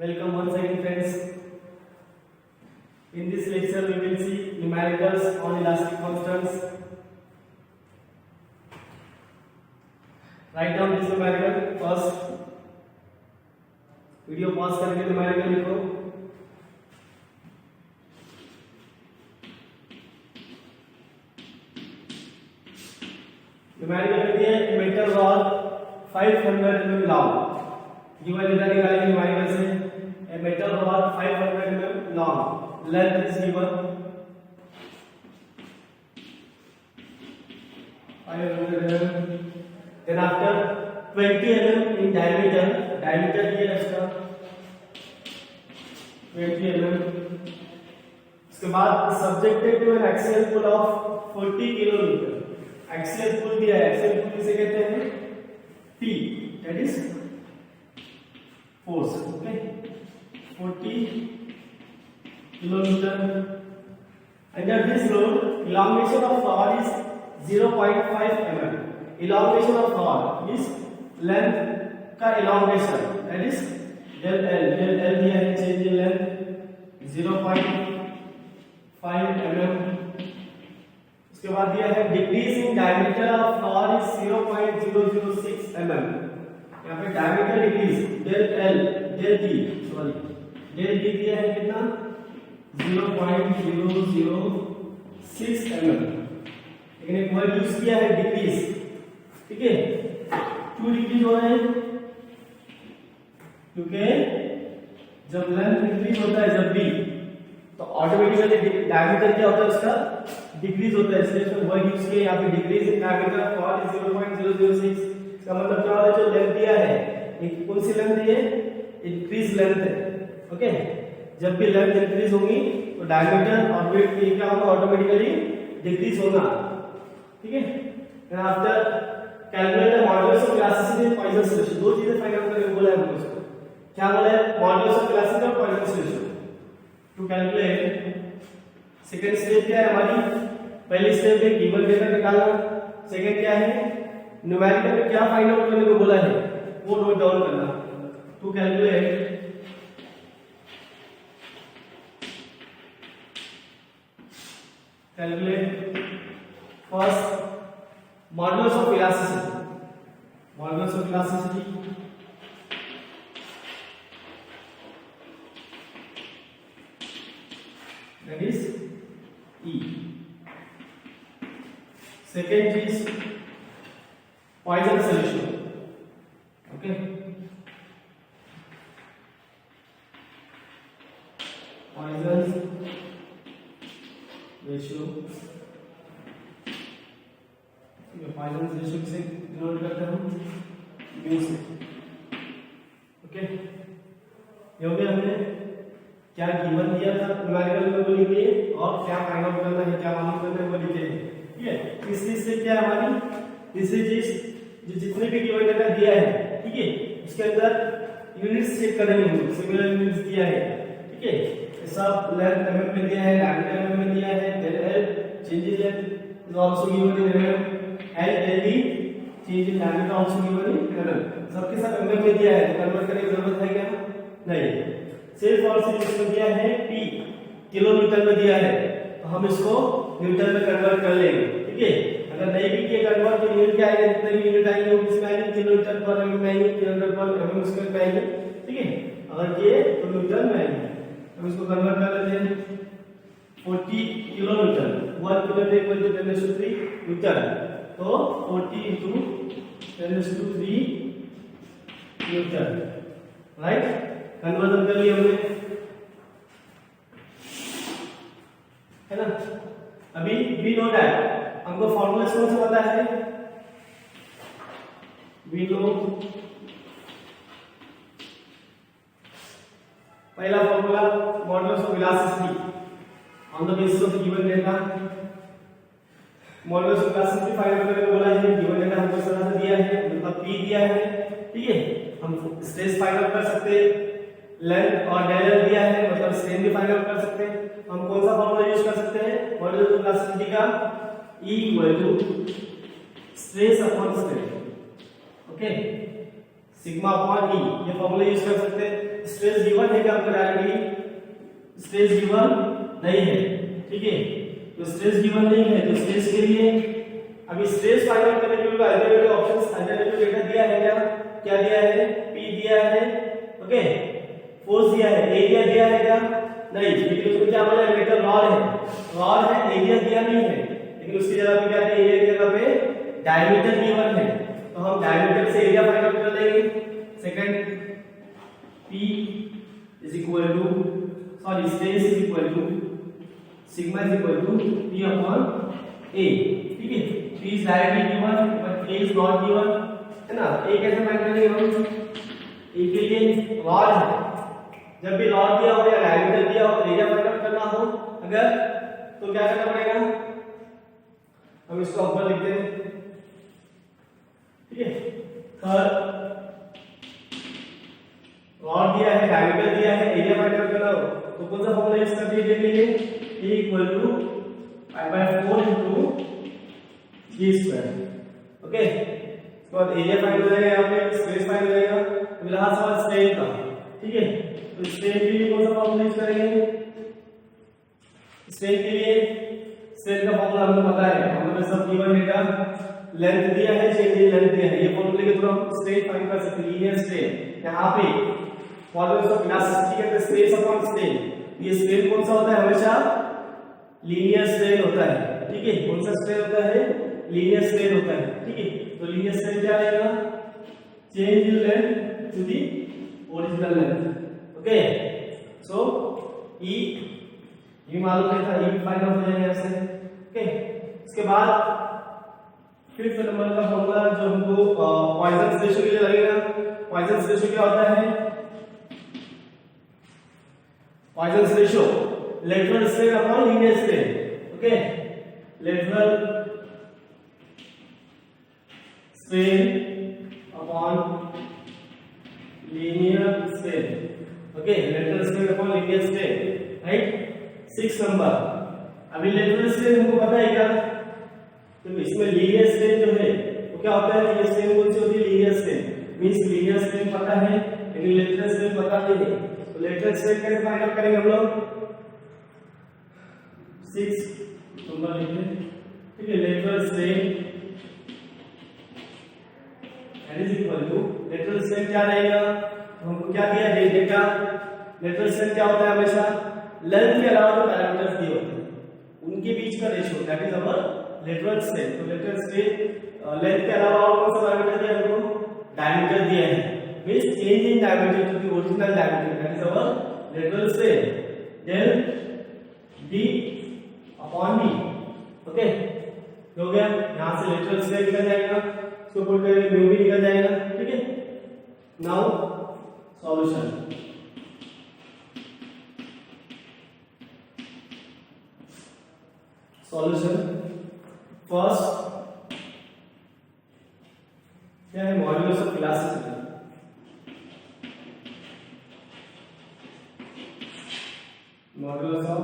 Welcome once again, friends. In this lecture, we will see numericals on elastic constants. Write down this numerical first. Video pause करके numerical लिखो. numerical लिखिए a metal rod 500 mm long. Given data निकालेंगे numerical से. A metal rod 500 mm long. Length is given 500 mm. Then after 20 mm in diameter, diameter ये इसका 20 mm. उसके बाद subjected to an axial pull of 40 kilonewton. Axial pull दिया है, axial pull किसे कहते हैं? P, that is force. Okay, 40 kilonewton. Under this load, elongation of rod is 0.5 mm. Elongation of rod is length का elongation, that is del L. Del L दिया है, change in length 0.5 mm. उसके बाद दिया है decrease in diameter of rod is 0.006 mm. यहाँ पे diameter decrease del L, del D, sorry, del D दिया है कितना 0.006 mm. लेकिन एक वर्ड यूज किया है डिक्रीज. ठीक है, क्यों डिक्रीज हो रहा है? क्योंकि जब लेंथ डिक्रीज होता है जब भी, तो ऑटोमेटिकली डायमीटर क्या होता है उसका डिक्रीज होता है. इसलिए इसमें वर्ड यूज किया यहाँ पे डिक्रीज इन डायमीटर फॉर 0.006. इसका मतलब क्या होता है जो लेंथ दिया है एक कौन सी लेंथ है? इंक्रीज लेंथ है. ओके, जब भी लेंथ इंक्रीज होगी तो डायमीटर और वेट क्या होगा ऑटोमेटिकली डिक्रीज होगा. ठीक है, then after calculate the modulus of elasticity and Poisson solution. दो चीजें फाइंड आउट करके बोला है हमको. इसको क्या बोला है? मॉडुलस ऑफ इलास्टिसिटी और Poisson solution to calculate. Second step क्या है हमारी? पहली स्टेप है गिवन डेटा निकालना. सेकंड क्या है? न्यूमेरिकल में क्या फाइंड आउट करने को बोला है वो नोट डाउन करना. To calculate first modulus of elasticity. Modulus of elasticity that is E. Second is Poisson solution. Okay, Poisson's ratio. Final ratio से डिनोट करते हैं हम म्यू से. ओके, ये हो गया. हमने क्या गिवन दिया था न्यूमेरिकल में वो लिखे और क्या फाइंड आउट करना है, क्या मालूम करना है वो लिखे. ठीक है, तीसरी स्टेप क्या है हमारी? तीसरी चीज जो जितने भी गिवन डेटा दिया है, ठीक है, उसके अंदर यूनिट्स चेक करेंगे हम. सिमिलर यूनिट्स दिया है. ठीक है, सब लेंथ mm में दिया है, डायमीटर mm में दिया है, del L changes in is also given in mm. LLD चीज in diameter also given in mm. सबके सब mm में दिया है तो कन्वर्ट करने की जरूरत है क्या? नहीं. सिर्फ और सिर्फ इसमें दिया है P किलोमीटर में दिया है तो हम इसको न्यूटन में कन्वर्ट कर लेंगे. ठीक है, अगर नहीं भी किया कन्वर्ट तो यूनिट क्या आएगा? जितने भी यूनिट आएंगे वो किसमें आएंगे? किलोमीटर पर mm में आएंगे, किलोमीटर पर mm स्क्वायर में आएंगे. ठीक है, अगर किए तो न्यूटन में आएंगे. हम इसको कन्वर्ट कर लेते हैं. 40 kilometre 1 kilometre equal to 10⁻³ newton. तो 40 into 10⁻³ न्यूटन. राइट, कन्वर्जन कर लिया हमने, है ना. अभी वी नो दैट हमको फॉर्मूला कौन सा पता है? वी नो पहला formula modulus of elasticity on the basis of given data. Modulus of elasticity find out करने को बोला है. गिवन डेटा हमको इस तरह से दिया है, मतलब P दिया है. ठीक है, हम स्ट्रेस फाइंड आउट कर सकते हैं. लेंथ और del L दिया है, मतलब स्ट्रेन भी फाइंड आउट कर सकते हैं. हम कौन सा फॉर्मूला यूज कर सकते हैं? मॉडुलस ऑफ इलास्टिसिटी का E equal to stress upon strain. Okay, sigma upon E, ये फॉर्मूला यूज कर सकते हैं। स्ट्रेस गिवन है क्या आपको डायरेक्टली? स्ट्रेस गिवन नहीं है, ठीक है। तो स्ट्रेस गिवन नहीं है तो स्ट्रेस के लिए अभी स्ट्रेस फाइंड आउट करने के लिए अल्टरनेटिव ऑप्शंस अल्टरनेटिव डेटा दिया है क्या दिया है? P दिया है, ओके, फोर्स दिया है, एरिया दिया है क्या? नहीं, लेकिन उसको क्या बोला है? मेटल रॉड है, एरिया दिया नहीं है, लेकिन उसकी जगह पे क्या है? एरिया की जगह पे डायमीटर गिवन है, तो हम डायमीटर से एरिया फाइंड आउट कर लेंगे। Second P is equal to stress is equal to sigma is equal to P upon A, ठीक है। P is directly given but A is not given, है ना। A कैसे फाइंड करेंगे हम? A के लिए रॉड है, जब भी रॉड दिया हो या डायमीटर दिया हो, एरिया फाइंड आउट करना हो अगर, तो क्या करना पड़ेगा? हम इसको ऊपर लिख देंगे, ठीक है। थर्ड रॉड दिया है, डायमीटर दिया है, एरिया फाइंड आउट करना हो तो कौन सा फॉर्मूला यूज करते हैं? देख लीजिए, A equal to π/4 into g², okay. उसके बाद एरिया फाइंड हो जाएगा, यहाँ पे स्ट्रेस फाइंड हो जाएगा। तो मेरा हाथ सवाल स्ट्रेन का, ठीक है। तो स्ट्रेन के लिए कौन सा फॉर्मूला यूज करेंगे? स्ट्रेन के लिए स्ट्रेन का फॉर्मूला हमें पता है, हमने सब गिवन डेटा लेंथ दिया है, चेंज इन लेंथ दिया है, ये फॉर्मूले के थ्रू हम स्ट्रेन फाइंड कर सकते हैं। लीनियर स्ट्रेन यहाँ पे फॉर्मूला ऑफ इलास्टिसिटी कहते हैं स्ट्रेस अपॉन स्ट्रेन। ये स्ट्रेन कौन सा होता है? हमेशा लीनियर स्ट्रेन होता है, ठीक है। कौन सा स्ट्रेन होता है? लीनियर स्ट्रेन होता है, ठीक है। तो लीनियर स्ट्रेन क्या रहेगा? Change in length to the original length, okay. So E ये मालूम नहीं था, E फाइंड आउट हो जाएगा ऐसे, ओके। इसके बाद फिफ्थ नंबर का फॉर्मूला जो हमको पॉइजन रेशियो के लिए लगेगा। पॉइजन रेशियो क्या होता है? Poisson ratio lateral strain upon linear strain, okay. Lateral strain upon linear strain, okay. Lateral strain upon linear strain, right. 6 number, अभी लेटरल स्ट्रेन हमको पता है क्या? तो इसमें लीनियर स्ट्रेन जो है वो क्या होता है? लीनियर स्ट्रेन कौन सी होती है? Linear strain means linear strain पता है लेकिन लेटरल स्ट्रेन पता नहीं है। तो लेटरल स्ट्रेन कैसे फाइंड आउट करेंगे हम लोग? 6 नंबर लिखें, ठीक है। Lateral strain is equal to lateral strain क्या रहेगा? तो हमको क्या दिया है डेटा? लेटरल स्ट्रेन क्या होता है? हमेशा लेंथ के अलावा जो पैरामीटर्स दिए होते हैं उनके बीच का ratio, that is our lateral strain. तो लेटरल स्ट्रेन लेंथ के अलावा और कौन सा पैरामीटर दिया है हमको? डायमीटर दिया है, means change in diameter to the original diameter, that is our lateral strain. Then d upon d, okay. हो गया, यहां से लेटरल स्ट्रेन निकल जाएगा, इसको पुट करेंगे म्यू भी निकल जाएगा, ठीक है। नाउ सॉल्यूशन, फर्स्ट क्या है? Modulus of elasticity. Modulus of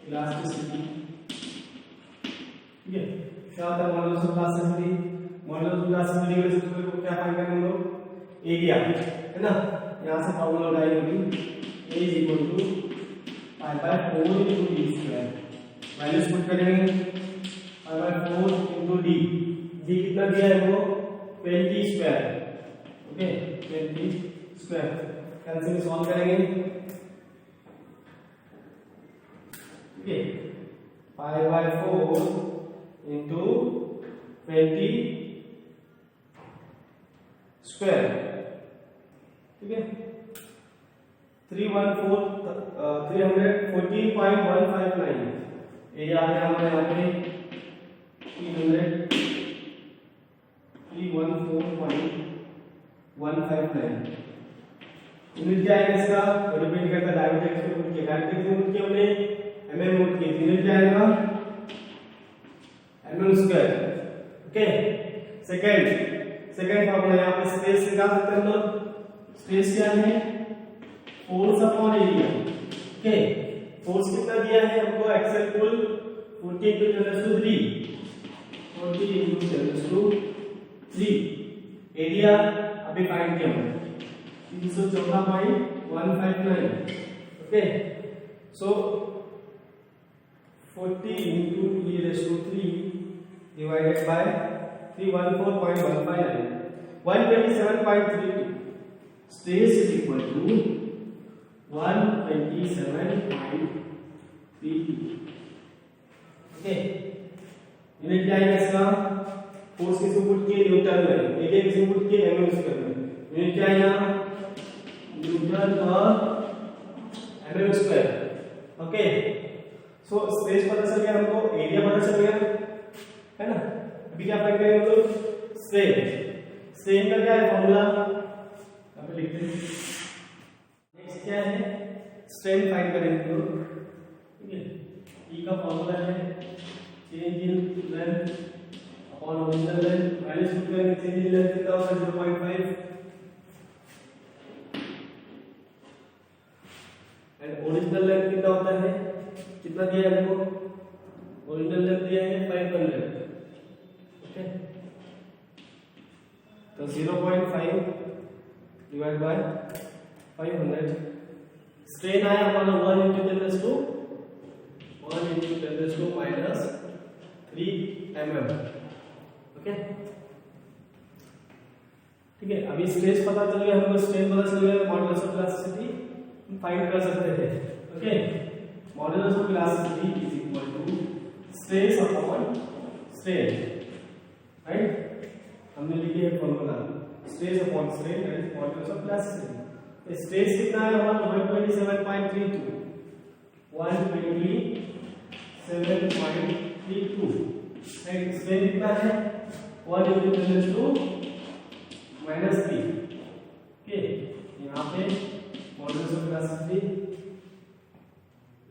elasticity, ठीक है। क्या होता है modulus of elasticity? Modulus of elasticity के सूत्र को क्या फाइंड करेंगे हम लोग? एरिया, है ना। यहां से फॉर्मूला लगाई होगी, A is equal to π/4 into d²। Minus put करेंगे, π/4 into d। d कितना दिया है वो? 20², ओके। 20², कैंसिल सॉल्व करेंगे, ठीक है। π/4 into 20², ठीक है। 314.159 एरिया आ गया हमारे यहाँ पे 314.159। यूनिट क्या है इसका? रिपीट करता डायमीटर इसको पुट किया, डायमीटर कितने पुट किया हमने? mm पुट किया। यूनिट क्या आएगा? mm², okay. सेकंड फॉर्मूला यहाँ पे स्ट्रेस निकाल सकते हैं हम लोग। स्ट्रेस क्या है? Force upon area, okay. Force कितना दिया है हमको? एक्सेल पुल 40 into 10⁻³ 40 into 10⁻³ एरिया अभी फाइंड किया हमने 314.159. Okay, so 40 into e raised to 3 divided by 314.159, 127.32. Stress is equal to 127.32. Okay, unit क्या है इसका? फोर्स किस इनपुट के न्यूटन में, एरिया किस इनपुट के एमएम स्क्वायर में. यूनिट क्या है यहाँ? न्यूटन और MM square. Okay, so stress पता चल गया हमको, एरिया पता चल गया है ना. अभी क्या फाइंड करेंगे हम लोग? स्ट्रेन. स्ट्रेन का क्या है फॉर्मूला? यहाँ पे लिखते हैं. नेक्स्ट क्या है? स्ट्रेन फाइंड करेंगे हम लोग. ठीक है, ई का फॉर्मूला है change in length upon original length. Minus put करेंगे, चेंज इन लेंथ कितना होगा? 0.5 एंड ओरिजिनल लेंथ कितना होता है? कितना दिया है हमको? ओरिजिनल लेंथ दिया है 500. ओके, तो 0.5 डिवाइड बाय 500. स्ट्रेन आया हमारा 1 into 10 raised to -3 mm. Okay, ठीक है. अभी स्ट्रेस पता चल गया हमको, स्ट्रेन पता चल गया, मॉडुलस ऑफ इलास्टिसिटी फाइंड कर सकते हैं. Okay, modulus of elasticity is equal to stress upon strain. Right, हमने लिखी है formula stress upon strain that is modulus of elasticity. Stress कितना है हमारा? 127.32. 127.32 एंड स्ट्रेन कितना है? 1 into 10 raised to -3. ओके, यहाँ पे modulus of elasticity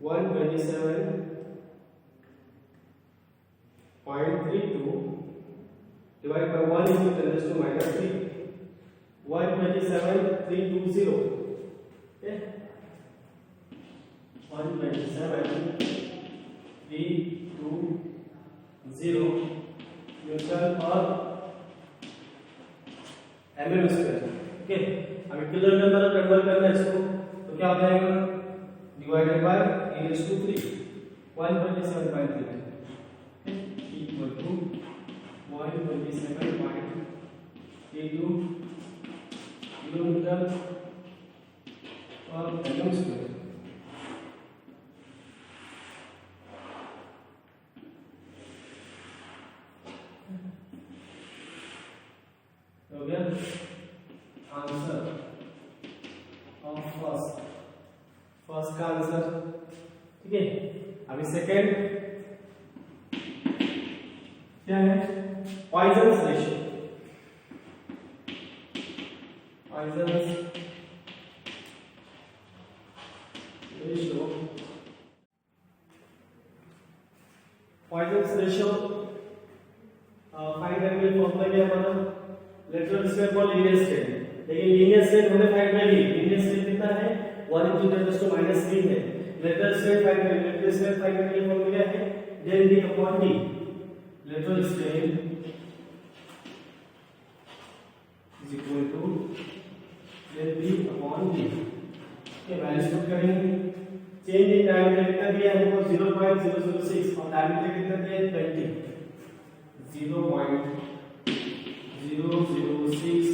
127.32 divided by 1 into 10 raised to -3. 127,320. Okay, 127,320 newton और एमएम स्क्वायर. ओके, अभी किलोमीटर में कन्वर्ट करना है इसको, तो क्या हो जाएगा? Divided by e raised to 3 127.32 equal to 127.32 kilometre और एमएम स्क्वायर. हो गया आंसर ऑफ फर्स्ट का आंसर. ठीक है, अभी सेकंड क्या है? Poisson's ratio. Poisson's ratio find करने के फॉर्मूला क्या है हमारा? Lateral strain for linear strain. लेकिन लीनियर स्ट्रेन हमने फाइंड कर ली. लीनियर स्ट्रेन कितना है? 1 into 10 raised to -3 है. लेटरल स्ट्रेन फाइंड करने के लिए फॉर्मूला क्या है? del d upon d. Lateral strain is equal to del d upon d. के वैल्यूज पुट करेंगे. चेंज इन डायमीटर कितना दिया है हमको? 0.006 और डायमीटर कितना दिया है? 20. 0.006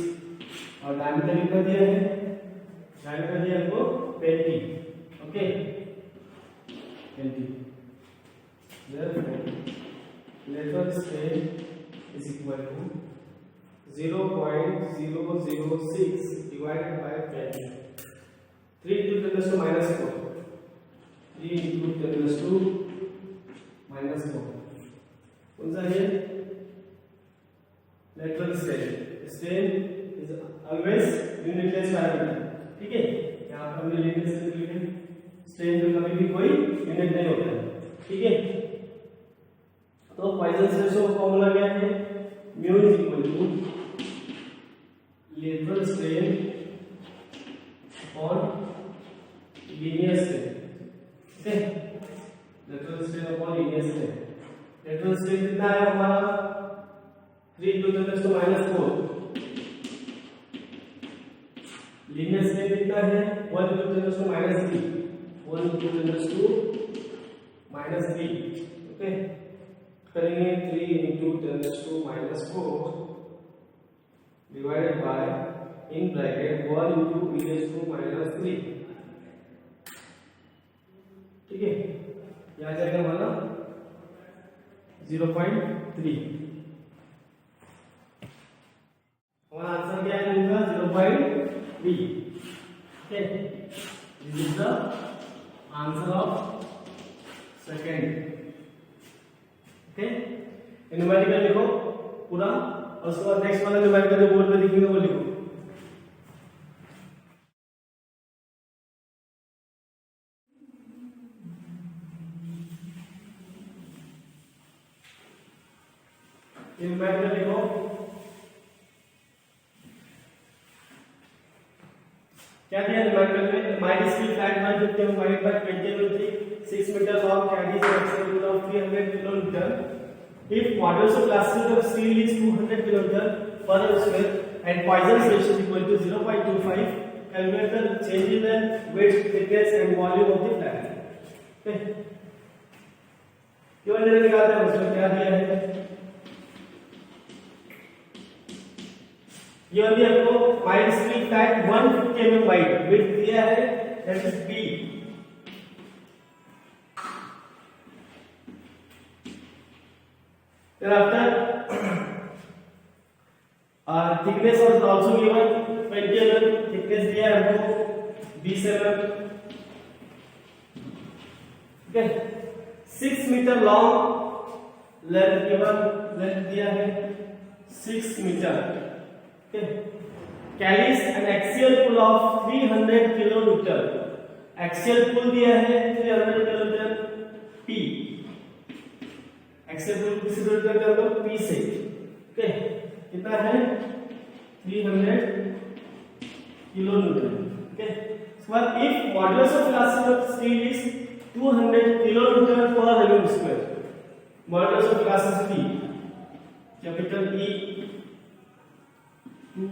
और डायमीटर कितना दिया है? डायमीटर दिया हमको 20. Okay, 20. therefore lateral strain is equal to 0.006 divided by 20. 3 into 10 raised to -4. 3 into 10 raised to -4. कौन सा है? lateral strain. Strain is always unitless parameter. ठीक है, यहाँ पर हमने लीनियर स्ट्रेन लिखा है. स्ट्रेन में कभी भी कोई यूनिट नहीं होता है. ठीक है, तो पॉइजन्स रेशियो का फॉर्मूला क्या है? Mu is equal to lateral strain upon linear strain. ठीक है, lateral strain upon linear strain. Lateral strain कितना है हमारा? 3 into 10 raised to -4 linear scale कितना है 1 into 10 raised to minus 3 1 into 10 raised to minus 3 okay करेंगे 3 into 10 raised to minus 4 divided by in bracket 1 into e raised to minus 3 ठीक है ये आ जाएगा हमारा 0.3 हमारा आंसर क्या आएगा 0.3 okay this is the answer of second okay numerical लिखो पूरा और उसके बाद नेक्स्ट वाला न्यूमेरिकल जो बोर्ड पे लिखेंगे वो लिखो न्यूमेरिकल लिखो क्या दिया न्यूमेरिकल में माइनस की flat 150 divided by 20 will be 6 meters long carries an axle of 300 kilonewton if modulus of elasticity of steel is 200 kilonewton per square and Poisson's ratio is equal to 0.25 calculate the change in the weight thickness and volume of the flat okay क्यों नहीं निकालते हैं उसमें क्या दिया है ये वाली आपको minus strip flat 150 mm wide width दिया है दैट इज बी फिर after thickness was also given 20 mm thickness दिया है हमको 20 mm okay 6 metre long length given length दिया है 6 metre carries an axial pull of 300 kilonewton axial pull दिया है 300 kilonewton P axial pull किसी दूरी करते हैं हम P से ओके कितना है 300 kilonewton ओके उसके बाद if modulus of elasticity of steel is 200 kilonewton per mm square modulus of elasticity capital E 200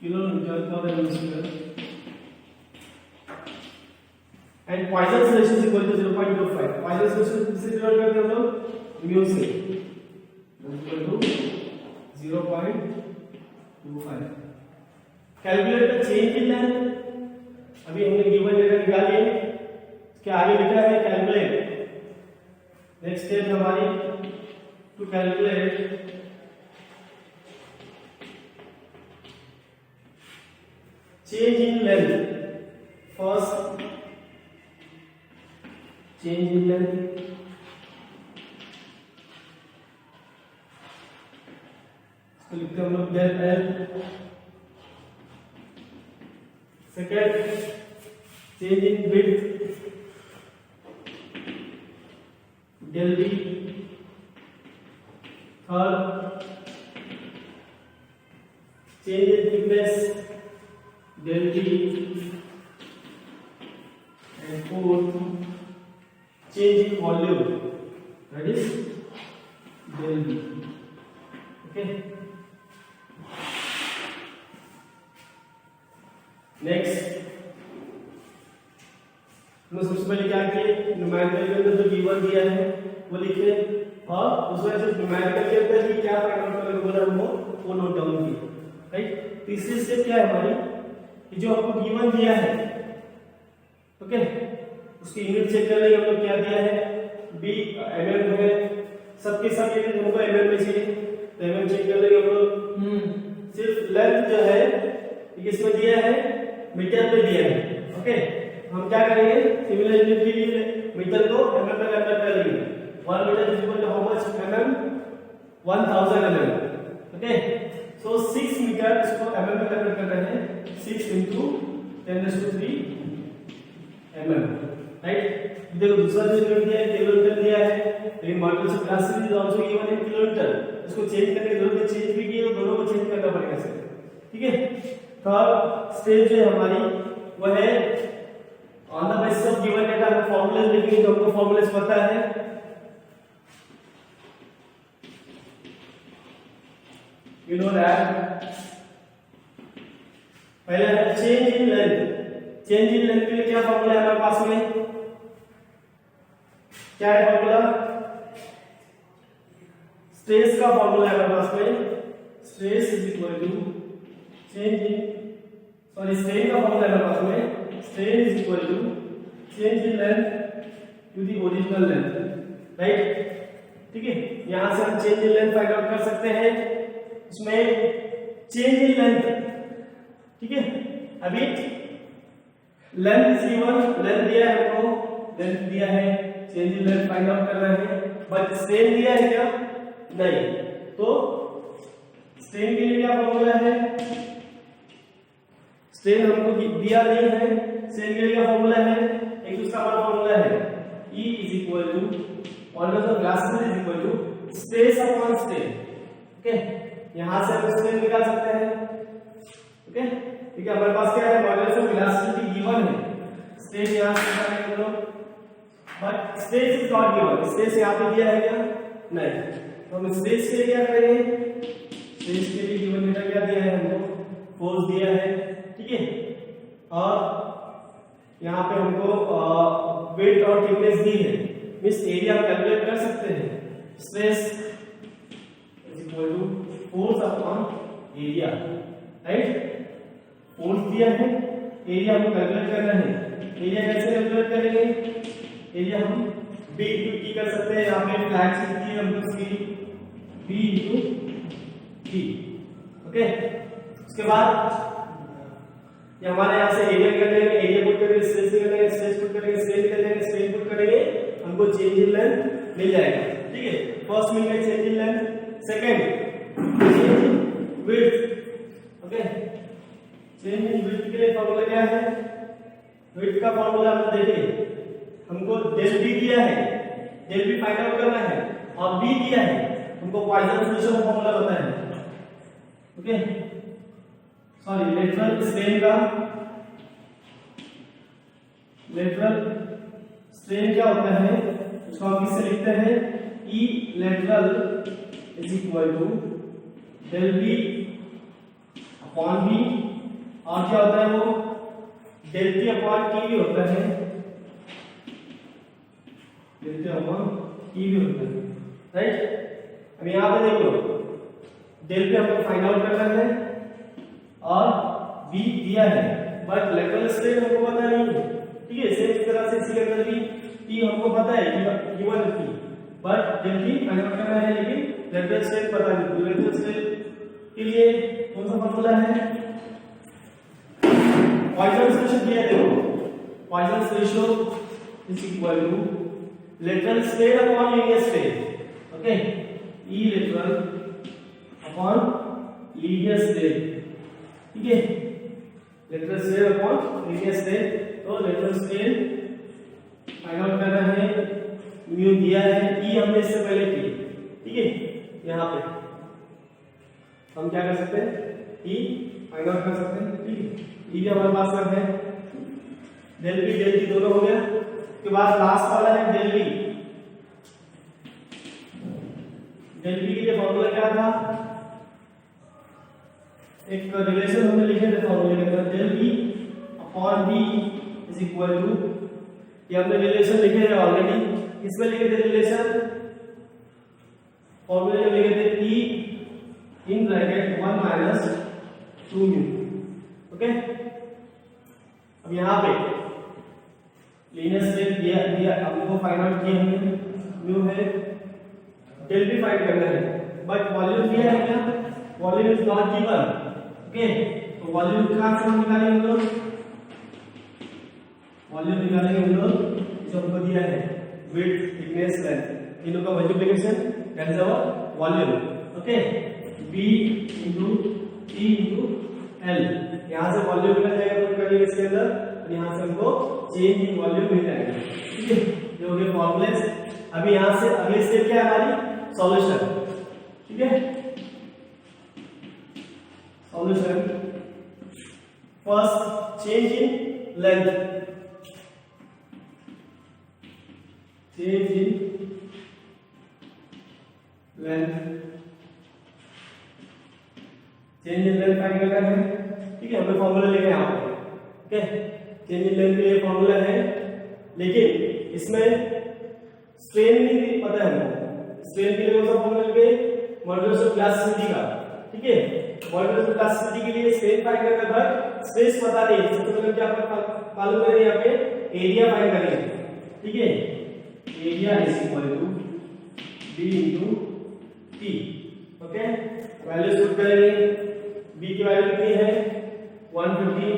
kilonewton per mm square and Poisson's ratio is equal to 0.25 Poisson's ratio किससे divide करते हैं हम लोग mu से equal to 0.25 calculate the change in length अभी हमने given data निकाल लिए क्या आगे लिखा है कैलकुलेट नेक्स्ट स्टेप हमारी to calculate change in length first change in length इसको लिखते हैं हम लोग del L second change in width del D third change in thickness del T and fourth change in volume that is del V okay next हमने सबसे पहले क्या किए न्यूमेरिकल के अंदर जो गिवन दिया है वो लिखे और उसमें जो न्यूमेरिकल के अंदर ही क्या फाइंड आउट करने बोला हमको वो नोट डाउन किए राइट तीसरी स्टेप क्या है हमारी कि जो आपको गिवन दिया है ओके उसकी यूनिट चेक कर लेंगे हम लोग क्या दिया है बी एमएम है सबके सब यूनिट हमको एमएम में चाहिए तो एमएम चेक कर लेंगे हम लोग सिर्फ लेंथ जो है किसमें दिया है मीटर पे दिया है ओके हम क्या करेंगे सिमिलर यूनिट के लिए मीटर को एमएम में कन्वर्ट कर लेंगे 1 metre is equal to how much MM 1000 MM okay so 6 metre इसको एमएम में कन्वर्ट करना है 6 into 10⁻³ mm राइट देखो दूसरा जो यूनिट दिया है किलोमीटर दिया है लेकिन modulus of elasticity is also given in kilometre इसको चेंज करने की जरूरत है चेंज भी किए तो दोनों को चेंज करना पड़ेगा सर ठीक है थर्ड स्टेज जो है हमारी वो है on the basis of given data हम फार्मूलाज लिखेंगे जो हमको फार्मूलाज पता है you know that पहले है change in length. Change in length के लिए क्या फॉर्मूला है हमारे पास में, क्या है फॉर्मूला, स्ट्रेस का फॉर्मूला है हमारे पास में, stress is equal to change in, sorry strain का फॉर्मूला है हमारे पास में, strain is equal to change in length to the original length, right. ठीक है, यहां से हम change in length find out कर सकते हैं। इसमें चेंज इन लेंथ, ठीक है, अभी लेंथ C1 लेंथ दिया है हमको, लेंथ दिया है, change in length find out कर रहे हैं, बट स्ट्रेन दिया है क्या, नहीं, तो स्ट्रेन के लिए क्या फॉर्मूला है, स्ट्रेन हमको दिया नहीं है, स्ट्रेन के लिए क्या फॉर्मूला है, एक दूसरा हमारा फॉर्मूला है E is equal to modulus of glass is equal to stress upon strain. Okay, यहां से हम स्ट्रेन निकाल सकते हैं। ओके, ठीक है, हमारे पास क्या है, मॉडुलस ऑफ इलास्टिसिटी गिवन है, स्ट्रेस यहां से निकालेंगे हम लोग, but stress is not given, stress यहां पे दिया है क्या, नहीं, तो हम स्ट्रेस के लिए क्या करेंगे, स्ट्रेस के लिए गिवन डेटा क्या दिया है हमको, फोर्स दिया है, ठीक है, और यहाँ पे हमको वेट और थिकनेस दी है, मींस एरिया हम कैलकुलेट कर सकते हैं, stress is equal to force upon area, right, force दिया है, एरिया हम कैलकुलेट करना है, एरिया कैसे कैलकुलेट करेंगे, एरिया हम B into T कर सकते हैं, यहाँ पे फ्लैट शीट दी है हमको इसकी B into T, ओके, उसके बाद ये हमारे यहाँ से एरिया कर लेंगे, एरिया पुट करेंगे, स्ट्रेस निकालेंगे, स्ट्रेस पुट करेंगे, स्ट्रेन निकालेंगे, स्ट्रेन पुट करेंगे, हमको चेंज इन लेंथ मिल जाएगा। ठीक है, फर्स्ट मिल गया change in length, second change in width. Okay, change in width के लिए फॉर्मूला क्या है, विड्थ का फॉर्मूला हम देखिए, हमको डेल बी दिया है, डेल बी फाइंड आउट करना है, और बी दिया है, हमको पॉइसन रेशियो का फॉर्मूला बताना है। ओके, सॉरी लेटरल स्ट्रेन का, लेटरल स्ट्रेन क्या होता है, उसको हम किससे लिखते हैं, E lateral is equal to del B upon B, और क्या होता है वो डेल टी अपॉन टी भी होता है, डेल टी अपॉन टी भी होता है, राइट। अब यहाँ पे देखो डेल पे हमको फाइंड आउट करना है और B दिया है, बट लेटरल स्ट्रेन हमको पता नहीं है, ठीक है, सेम इस तरह से इसी के अंदर भी T हमको पता है given T, but del T find out करना है, लेकिन लेटरल स्ट्रेन पता नहीं, तो लेटरल स्ट्रेन के लिए कौन सा फॉर्मूला है, पॉइसन रेशियो दिया है, देखो Poisson ratio is equal to lateral strain upon linear strain. Okay, E lateral upon linear strain, ठीक है, lateral strain upon linear strain, तो लेटरल स्ट्रेन फाइंड आउट करना है, म्यू दिया है, E हमने इससे पहले की, ठीक है, यहाँ पे हम क्या कर सकते हैं, E फाइंड आउट कर सकते हैं, ठीक है, E भी हमारे पास में है, डेल बी डेल टी दोनों हो गया, उसके बाद लास्ट वाला है डेल बी, डेल बी के लिए फॉर्मूला क्या था, एक रिलेशन हमने लिखे थे फॉर्मूले के अंदर, del B upon B is equal to, ये हमने रिलेशन लिखे हैं ऑलरेडी, इसमें लिखे थे रिलेशन, फॉर्मूले में लिखे थे E in bracket 1 minus 2 mu. Okay, अब यहाँ पे लीनियर स्ट्रेन दिया हमको फाइंड आउट किया हमने, म्यू है, डेल बी फाइंड करना है, बट वॉल्यूम दिया है क्या, volume is not given. Okay, तो वॉल्यूम कहां से हम निकालेंगे हम लोग, वॉल्यूम निकालेंगे हम लोग जो हमको दिया है, विड्थ थिकनेस लेंथ, तीनों का multiplication that is our volume. Okay, B into T into L, यहां से वॉल्यूम मिल जाएगा पुट करेंगे इसके अंदर, और यहां से हमको चेंज इन वॉल्यूम मिल जाएगा, ठीक है, ये हो गए फॉर्मूलेस। अभी यहां से अगली स्टेप क्या है हमारी, सॉल्यूशन, ठीक है, solution, first change in length, change in length, change in length find करना है, ठीक ठीक है, हमें फॉर्मूला लेके यहाँ पे, ओके, चेंज इन लेंथ के लिए फॉर्मूला है, लेकिन इसमें स्ट्रेन नहीं पता है हमको। स्ट्रेन के लिए कौन सा फॉर्मूला लेंगे, मॉडुलस ऑफ इलास्टिसिटी का, ठीक है। मॉडुलस ऑफ इलास्टिसिटी के लिए स्ट्रेन फाइंड करने के बाद स्ट्रेस पता नहीं, सबसे पहले क्या मालूम करेंगे, यहाँ पे एरिया फाइंड करेंगे, ठीक है। Area is equal to B into T, okay. Value put करेंगे, बी की वैल्यू कितनी है 150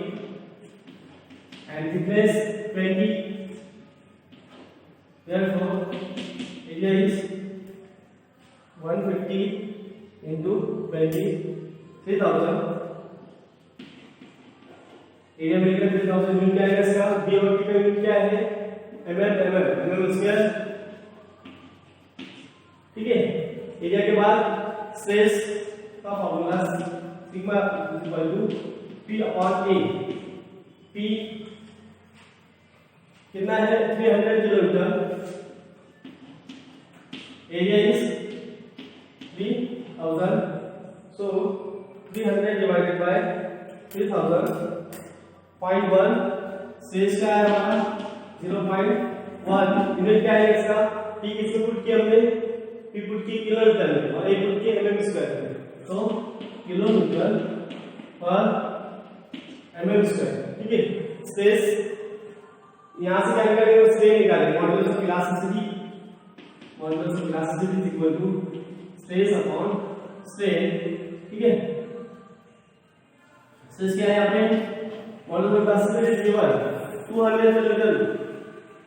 and thickness 20, therefore area is 150 into 20, 3000। Area मिलकर 3000 यूनिट क्या आएगा इसका, बी और टी का यूनिट क्या है, mm स्क्वायर, ठीक है। एरिया के बाद स्ट्रेस का formula sigma equal to P upon A. P कितना है 300 kilometre, area is 3000, so 300 divided by 3000, 0.1, stress क्या है हमारा 0.1, यूनिट क्या है इसका, पी किसमें पुट किया हमने, पी पुट की किलोमीटर में और ए पुट की mm स्क्वायर में, तो किलोमीटर पर mm स्क्वायर, ठीक है। स्ट्रेस यहां से क्या निकालेंगे, स्ट्रेन निकालेंगे, modulus of elasticity, modulus of elasticity is equal to stress upon strain, ठीक है। स्ट्रेस क्या है यहाँ पे, modulus of elasticity given 200 millimetre,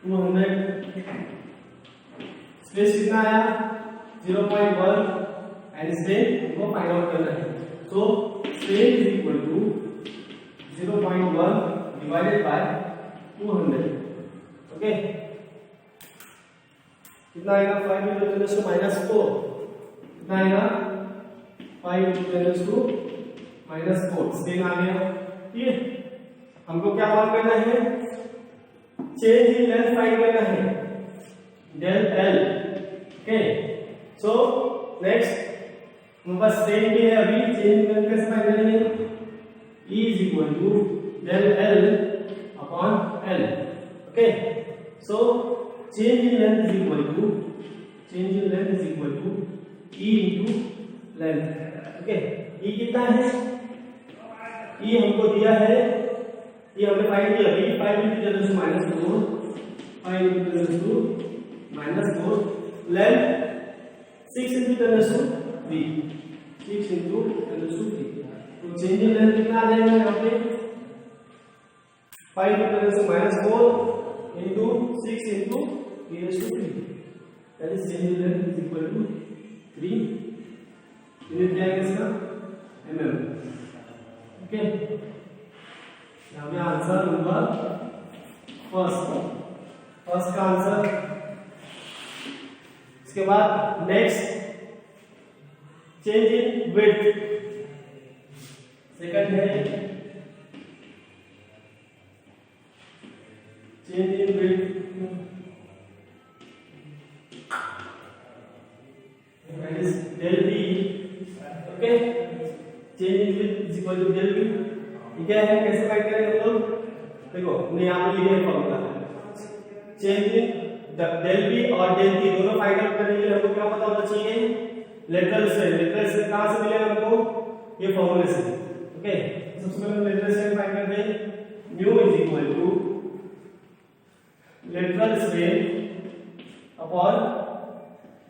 200, stress कितना आया 0.1 एंड स्ट्रेन को फाइंड आउट करना है, so strain is equal to 0.1 divided by 200, okay. कितना आएगा 5 into 10 to minus 4, कितना आएगा 5 into 10 to minus 4, स्ट्रेन आ गया, ठीक है। हमको क्या फाइंड करना है, चेंज इन लेंथ फाइंड करना है, del L, okay. So next हमारे पास स्ट्रेन भी है, अभी चेंज इन लेंथ कैसे फाइंड करेंगे, E is equal to del L upon L, okay। So change in length is equal to E into length, okay। E कितना है, E हमको दिया है, ये हमने फाइंड किया अभी 5 into 10 to minus 4, 5 into 10 to minus 4, length 6 into 10 to 3, 6 into 10 to 3, तो चेंज इन लेंथ कितना आ जाएगा यहाँ पे 5 into 10 to minus 4 into 6 into e raised to 3, that is change in length is equal to 3, unit क्या है इसका mm, okay. यहाँ पे आंसर नंबर फर्स्ट का आंसर। इसके बाद next change in width, second है change in width, that is del v, okay. Change in width is equal to del v, ठीक है। कैसे फाइंड करेंगे हम लोग, देखो हमने यहाँ पे लिया formula, change in del v और del t दोनों फाइंड आउट करने के लिए हमको क्या पता होना चाहिए, लेटरल स्ट्रेन कहां से मिलेगा हमको, ये फॉर्मूले से, ओके। सबसे पहले लेटरल स्ट्रेन फाइंड करते हैं, mu is equal to lateral strain upon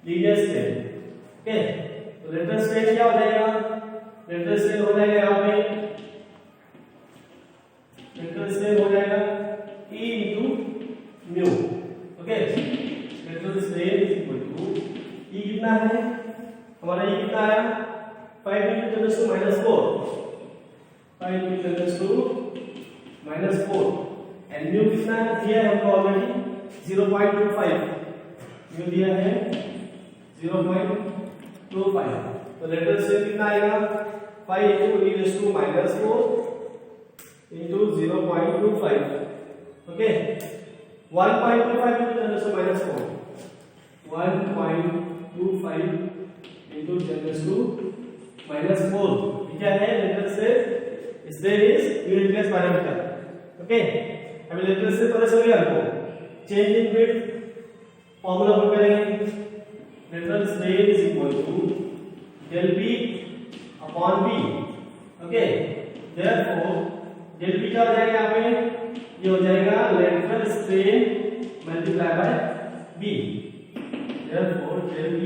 linear strain, okay. तो लेटरल स्ट्रेन क्या हो जाएगा, लेटरल स्ट्रेन हो जाएगा यहाँ पे, लेटरल स्ट्रेन हो जाएगा E into mu, okay. Lateral strain is equal to E कितना है हमारा, E कितना आया 5 into 10 to minus 4, 5 into 10 to minus 4 and mu कितना दिया है हमको ऑलरेडी 0.25, म्यू दिया है 0.25, तो लेटरल स्ट्रेन कितना आएगा 5 into e raised to minus 4 into 0.25, okay. 1.25 into 10 to minus 4, 1.25 into 10 to minus 4, क्या है lateral strain, strain is unitless parameter. Okay, अभी लेटर से पता चल गया आपको। Change in width formula put करेंगे, lateral strain is equal to del p upon p। Okay, therefore del p क्या हो जाएगा यहाँ पे, ये हो जाएगा lateral strain multiply by b। Therefore del p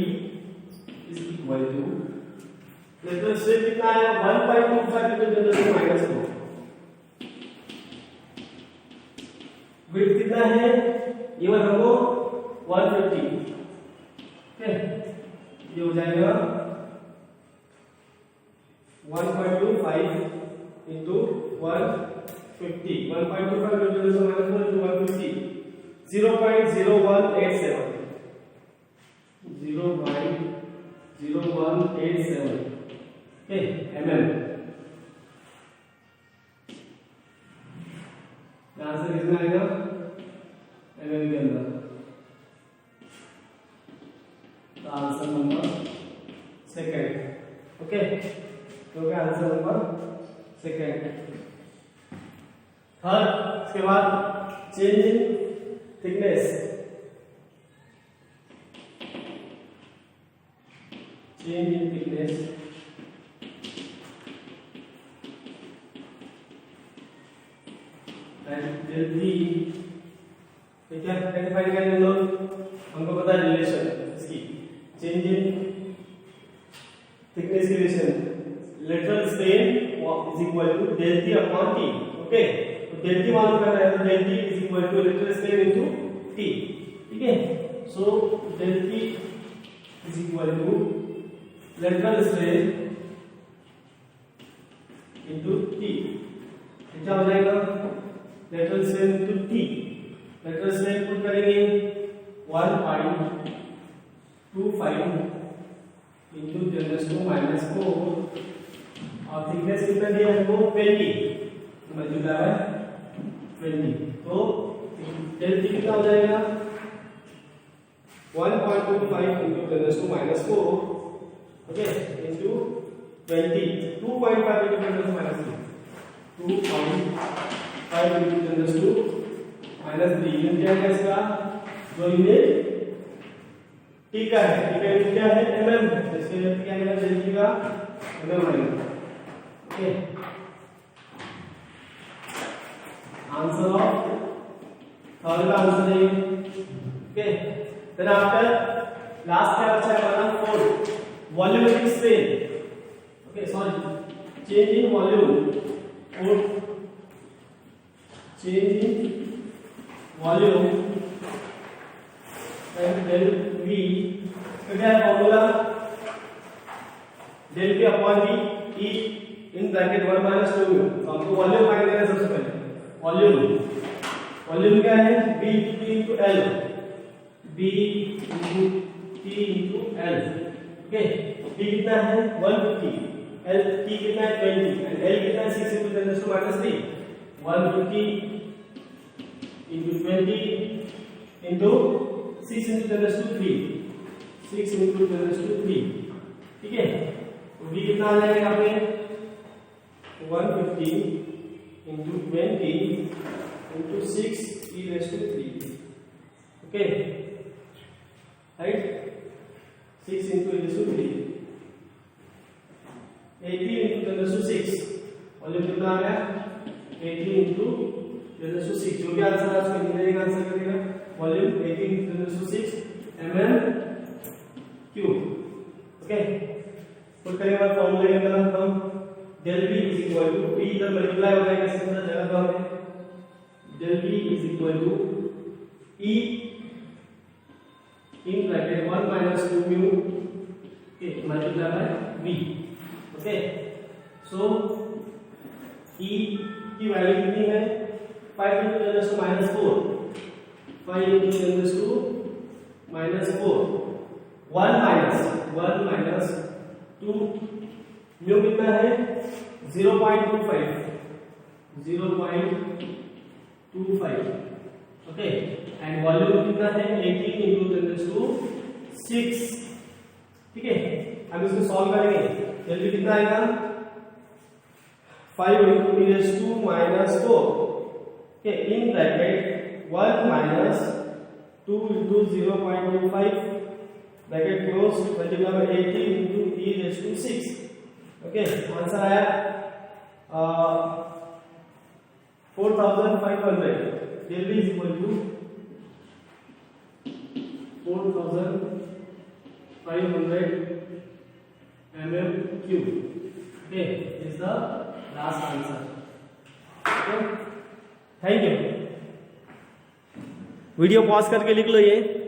is equal to lateral strain कितना है 1.25 into 10⁻²। विड्थ कितना है ये वाला हमको 150। ओके, ये हो जाएगा 1.25 into 150, 1.25 into 10⁻² into 150, 0.0187, 0.0187 mm। Answer कितना आएगा mm के अंदर, तो आंसर नंबर सेकंड। ओके, तो क्या आंसर नंबर सेकंड। थर्ड, इसके बाद change in thickness, change in thickness del p, क्या कैसे फाइंड करेंगे हम लोग, हमको पता है रिलेशन इसकी, चेंज इन थिकनेस की relation lateral strain is equal to del p upon t। Okay, तो del p मालूम करना है तो del p is equal to lateral strain into t। ठीक है, so del p is equal to lateral strain into t। क्या हो जाएगा, lateral strain into t, lateral strain put करेंगे 1.25 into 10⁻⁴, और थिकनेस कितना दिया हमको 20 मल्टीप्लाई बाय 20, तो del p कितना हो जाएगा 1.25 into 10⁻⁴, okay, into 20, 2.5 into 10⁻², 2.5 into 10⁻³ unit क्या है इसका, जो यूनिट t का है, t का यूनिट क्या है mm, इसके यूनिट क्या है del p का mm आएगा। ओके, आंसर ऑफ थर्ड का आंसर है। ओके, देन आफ्टर लास्ट क्या बचा है हमारा, fourth, volumetric strain. Okay, sorry, change in volume, fourth, change in volume and del v, क्या है formula, del p upon v, e in bracket 1 - 2 में। तो हमको वॉल्यूम फाइंड करना है सबसे पहले, वॉल्यूम क्या है b into l, b into t into l। Okay, b कितना है 150, l t कितना है 20 and l कितना है 6 into 10⁻³ 150 into 20 into 6 into 10⁻³ 6 into 10⁻³। ठीक है, तो v कितना आ जाएगा यहाँ पे 150 into 20 into 6 e⁻³। Okay, right, 6 into e⁻³, 80 into 10⁻⁶, volume कितना आ गया 80 into 10⁻⁶, जो भी आंसर है उसको इंजीनियरिंग आंसर करेगा, volume 80 into 10⁻⁶ mm³। Okay, put करेंगे बाद फॉर्मूले के अंदर हम del p is equal to p इधर मल्टीप्लाई हो जाएगा इसके अंदर जगह पे हमें, del p is equal to e in bracket 1 - 2 mu multiply by v। Okay, so e की वैल्यू कितनी है 5 into 10⁻⁴, 5 into 10⁻⁴, 1 minus 2 म्यू कितना है 0.25, 0.25। ओके, एंड वॉल्यूम कितना है 18 into 10⁶। ठीक है, हम इसको सॉल्व करेंगे, जल्दी कितना आएगा 5 into e raised to minus 4. Okay, in bracket 1 minus 2 into 0.25 bracket close multiplied by 80 into e raised to 6. Okay, answer आया 4500. Will be equal to 4500 mm cube. Okay, is the last answer. Okay, thank you. Video pause करके लिख लो ये.